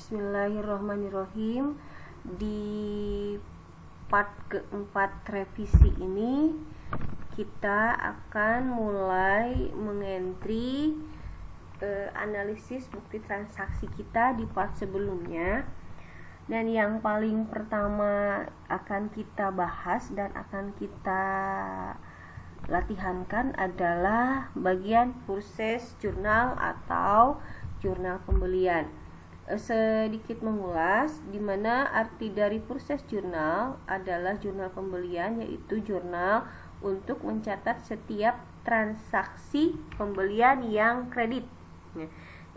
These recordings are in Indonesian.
Bismillahirrahmanirrahim. Di part keempat revisi ini kita akan mulai mengentry analisis bukti transaksi kita di part sebelumnya. Dan yang paling pertama akan kita bahas dan akan kita latihankan adalah bagian purchase jurnal atau jurnal pembelian. Sedikit mengulas di mana arti dari purchase jurnal adalah jurnal pembelian, yaitu jurnal untuk mencatat setiap transaksi pembelian yang kredit.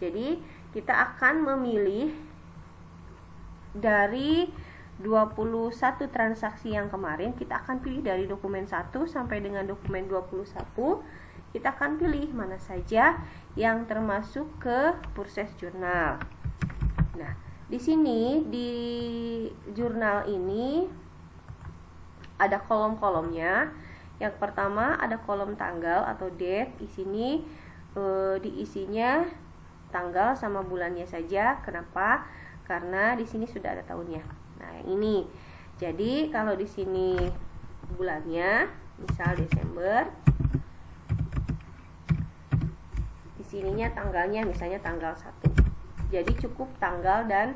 Jadi kita akan memilih dari 21 transaksi yang kemarin, kita akan pilih dari dokumen 1 sampai dengan dokumen 21. Kita akan pilih mana saja yang termasuk ke purchase jurnal. Nah, di sini di jurnal ini ada kolom-kolomnya. Yang pertama ada kolom tanggal atau date. Di sini diisinya tanggal sama bulannya saja. Kenapa? Karena di sini sudah ada tahunnya. Nah, ini. Jadi kalau di sini bulannya, misal Desember, di sininya tanggalnya misalnya tanggal 1. Jadi cukup tanggal dan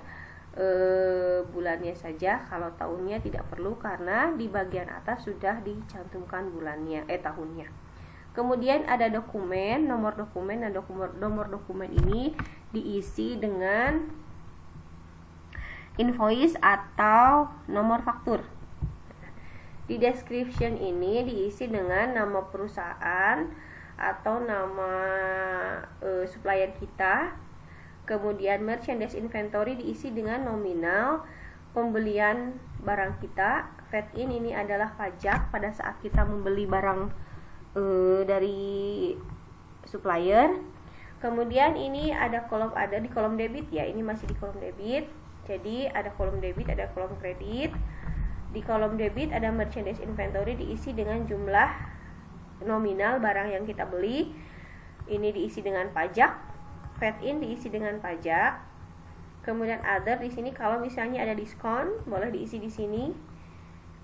bulannya saja. Kalau tahunnya tidak perlu karena di bagian atas sudah dicantumkan bulannya, tahunnya. Kemudian ada dokumen, nomor dokumen, dan nomor dokumen ini diisi dengan invoice atau nomor faktur. Di description ini diisi dengan nama perusahaan atau nama supplier kita. Kemudian merchandise inventory diisi dengan nominal pembelian barang kita. VAT-in ini adalah pajak pada saat kita membeli barang dari supplier. Kemudian ini ada di kolom debit ya, ini masih di kolom debit. Jadi ada kolom debit, ada kolom kredit. Di kolom debit ada merchandise inventory diisi dengan jumlah nominal barang yang kita beli. Ini diisi dengan pajak. VAT-in diisi dengan pajak. Kemudian other di sini kalau misalnya ada diskon boleh diisi di sini.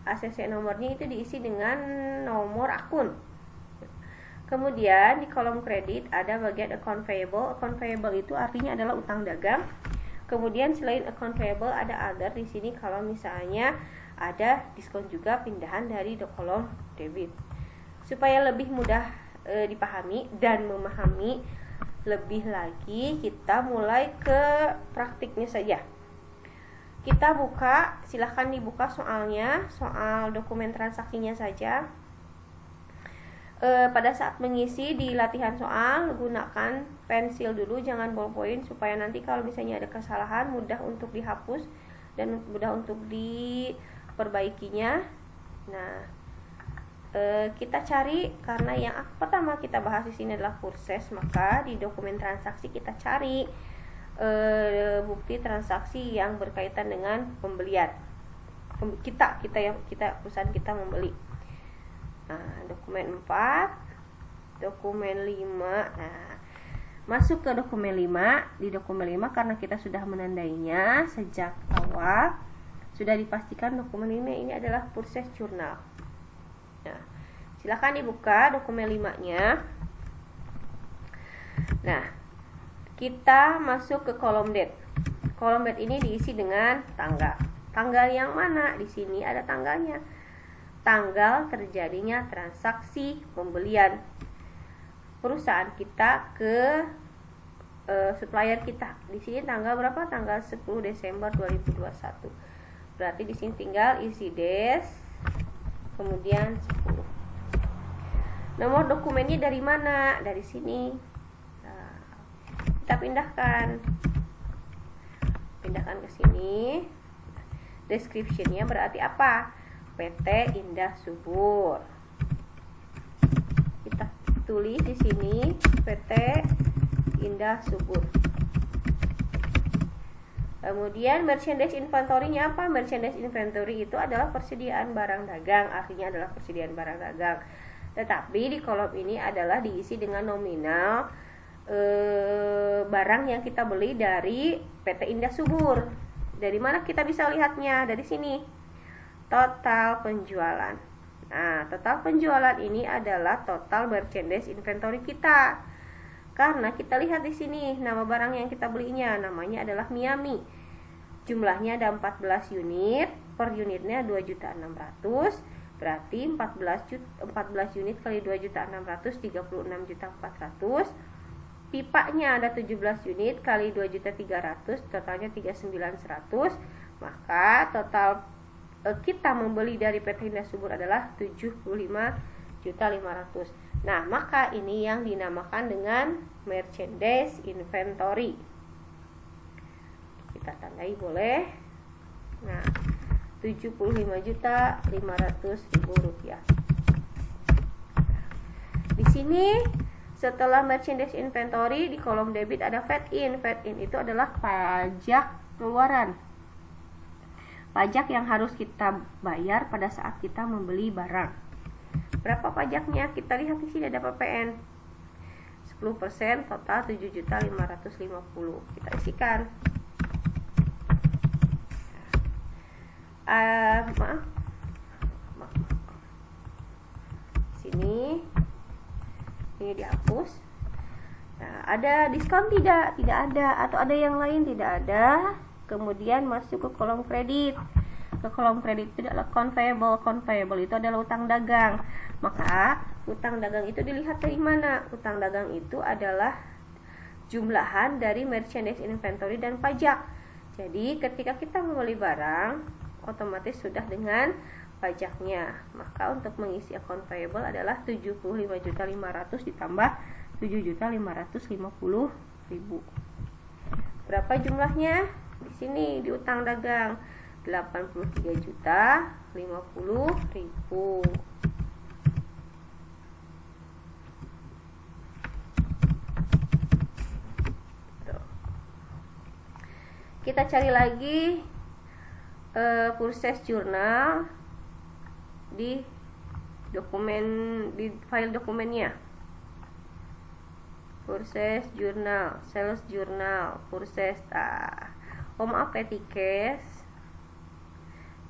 ACC nomornya itu diisi dengan nomor akun. Kemudian di kolom kredit ada bagian account payable. Account payable itu artinya adalah utang dagang. Kemudian selain account payable ada other di sini kalau misalnya ada diskon juga pindahan dari kolom debit. Supaya lebih mudah dipahami dan memahami lebih lagi, kita mulai ke praktiknya saja. Kita buka, silahkan dibuka soalnya, soal dokumen transaksinya saja. Pada saat mengisi di latihan soal, gunakan pensil dulu, jangan ballpoint, supaya nanti kalau misalnya ada kesalahan mudah untuk dihapus dan mudah untuk diperbaikinya. Nah, kita cari, karena yang pertama kita bahas di sini adalah purchase, maka di dokumen transaksi kita cari bukti transaksi yang berkaitan dengan pembelian. Kita perusahaan kita membeli. Nah, dokumen 4, dokumen 5. Nah, masuk ke dokumen 5. Di dokumen 5 karena kita sudah menandainya sejak awal, sudah dipastikan dokumen ini adalah purchase jurnal. Nah, silakan dibuka dokumen 5-nya. Nah, kita masuk ke kolom date. Kolom date ini diisi dengan tanggal. Tanggal yang mana? Di sini ada tanggalnya. Tanggal terjadinya transaksi pembelian perusahaan kita ke supplier kita. Di sini tanggal berapa? Tanggal 10 Desember 2021. Berarti di sini tinggal isi des, kemudian 10. Nomor dokumennya dari mana? Dari sini. Nah, kita pindahkan ke sini. Description-nya berarti apa? PT Indah Subur. Kita tulis di sini PT Indah Subur. Kemudian merchandise inventory-nya apa? Merchandise inventory itu adalah persediaan barang dagang, artinya adalah persediaan barang dagang. Tetapi di kolom ini adalah diisi dengan nominal barang yang kita beli dari PT Indah Subur. Dari mana kita bisa lihatnya? Dari sini. Total penjualan. Nah, total penjualan ini adalah total merchandise inventory kita. Karena kita lihat di sini nama barang yang kita belinya, namanya adalah Miami. Jumlahnya ada 14 unit, per unitnya 2.600.000, berarti 14 unit kali 2.600.000 36.400.000. Pipanya ada 17 unit kali 2.300.000, totalnya 39.100. Maka total kita membeli dari PT Indah Subur adalah 75.500.000. Nah, maka ini yang dinamakan dengan merchandise inventory. Kita tandai boleh. Nah, 75.500.000 rupiah. Di sini setelah merchandise inventory di kolom debit ada VAT in. VAT in itu adalah pajak keluaran. Pajak yang harus kita bayar pada saat kita membeli barang. Berapa pajaknya? Kita lihat di sini ada PPN. 10% total 7.550.000. Kita isikan. Maaf. Sini. Ini dihapus. Nah, ada diskon tidak? Tidak ada. Atau ada yang lain? Tidak ada. Kemudian masuk ke kolom kredit. Ke kolom kredit itu adalah conveyable. Conveyable itu adalah utang dagang. Maka utang dagang itu dilihat dari mana? Utang dagang itu adalah jumlahan dari merchandise inventory dan pajak. Jadi ketika kita membeli barang, otomatis sudah dengan pajaknya. Maka untuk mengisi account payable adalah 75.500.000 ditambah 7.550.000. Berapa jumlahnya? Di sini di utang dagang 83.050.000. Kita cari lagi purchase journal di dokumen, di file dokumennya. Purchase journal, sales journal, purchase. Oh maaf, PT Cash.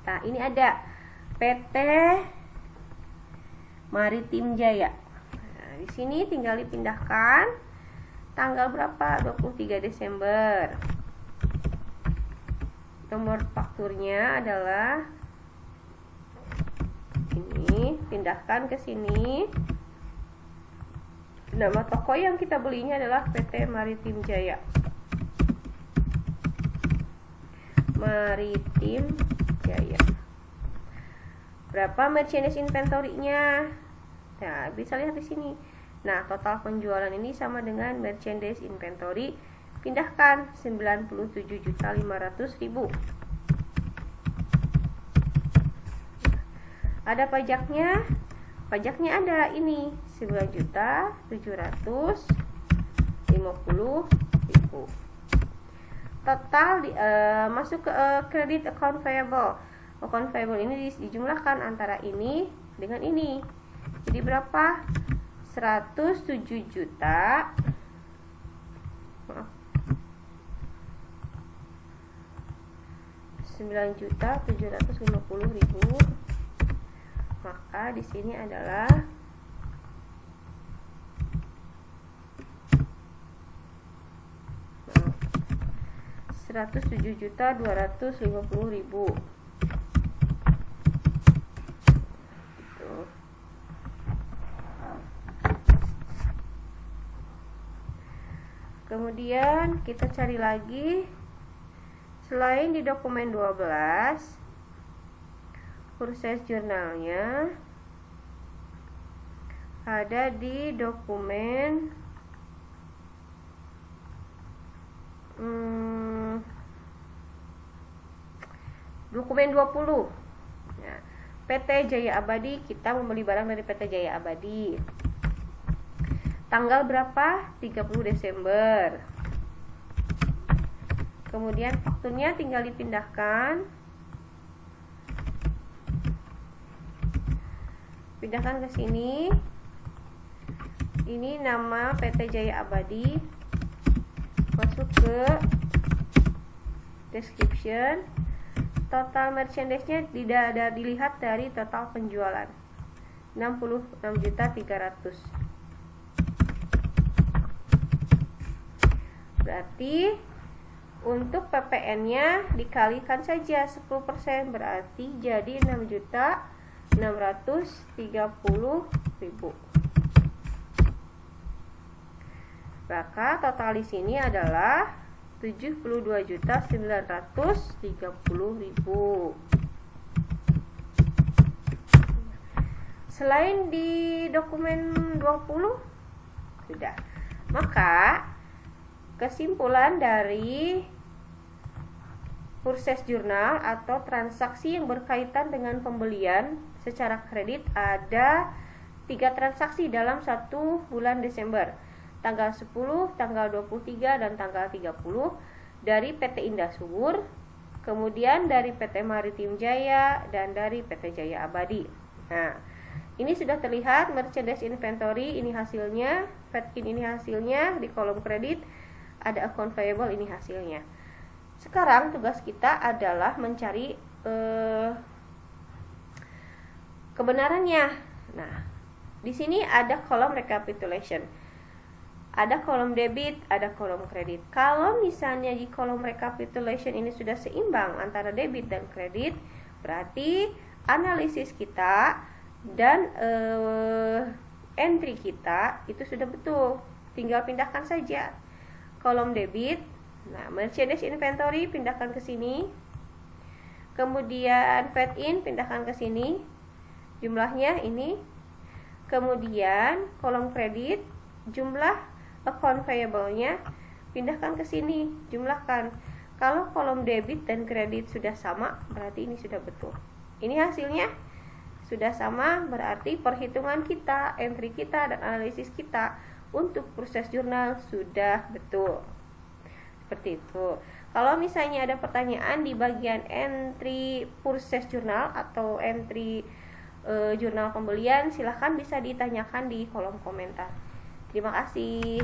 Nah, ini ada PT Maritim Jaya. Nah, di sini tinggal dipindahkan tanggal berapa? 23 Desember. Nomor fakturnya adalah ini, pindahkan ke sini. Nama toko yang kita belinya adalah PT Maritim Jaya. Maritim Jaya. Berapa merchandise inventory-nya? Nah, bisa lihat di sini. Nah, total penjualan ini sama dengan merchandise inventory. Pindahkan 97.500.000. Ada pajaknya. Pajaknya ada ini 9.750.000. Total masuk ke kredit account payable. Account payable ini dijumlahkan antara ini dengan ini. Jadi berapa? 107 juta. Maaf. 9.750.000. Maka di sini adalah 107.250.000. Kemudian kita cari lagi. Selain di dokumen 12, purchase journalnya ada di dokumen dokumen 20. Nah, PT Jaya Abadi, kita membeli barang dari PT Jaya Abadi. Tanggal berapa? 30 Desember. Kemudian fakturnya tinggal dipindahkan. Pindahkan ke sini. Ini nama PT Jaya Abadi. Masuk ke description. Total merchandise-nya tidak ada dilihat dari total penjualan. 66.300.000. Berarti untuk PPN-nya dikalikan saja 10%, berarti jadi 6.630.000. Maka total di sini adalah 72.930.000. Selain di dokumen 20 sudah. Maka kesimpulan dari purchase journal atau transaksi yang berkaitan dengan pembelian secara kredit ada 3 transaksi dalam 1 bulan Desember, tanggal 10, tanggal 23, dan tanggal 30 dari PT Indah Subur, kemudian dari PT Maritim Jaya, dan dari PT Jaya Abadi. Nah, ini sudah terlihat merchandise inventory, ini hasilnya, FETIN ini hasilnya, di kolom kredit ada account payable, ini hasilnya. Sekarang tugas kita adalah mencari kebenarannya. Nah, di sini ada kolom recapitulation. Ada kolom debit, ada kolom kredit. Kalau misalnya di kolom recapitulation ini sudah seimbang antara debit dan kredit, berarti analisis kita dan entry kita itu sudah betul. Tinggal pindahkan saja kolom debit. Nah, merchandise inventory pindahkan ke sini. Kemudian FETIN pindahkan ke sini. Jumlahnya ini. Kemudian kolom kredit, jumlah account payable-nya pindahkan ke sini, jumlahkan. Kalau kolom debit dan kredit sudah sama, berarti ini sudah betul. Ini hasilnya sudah sama, berarti perhitungan kita, entry kita, dan analisis kita untuk proses jurnal sudah betul. Seperti itu. Kalau misalnya ada pertanyaan di bagian entry proses jurnal atau entry jurnal pembelian, silahkan bisa ditanyakan di kolom komentar. Terima kasih.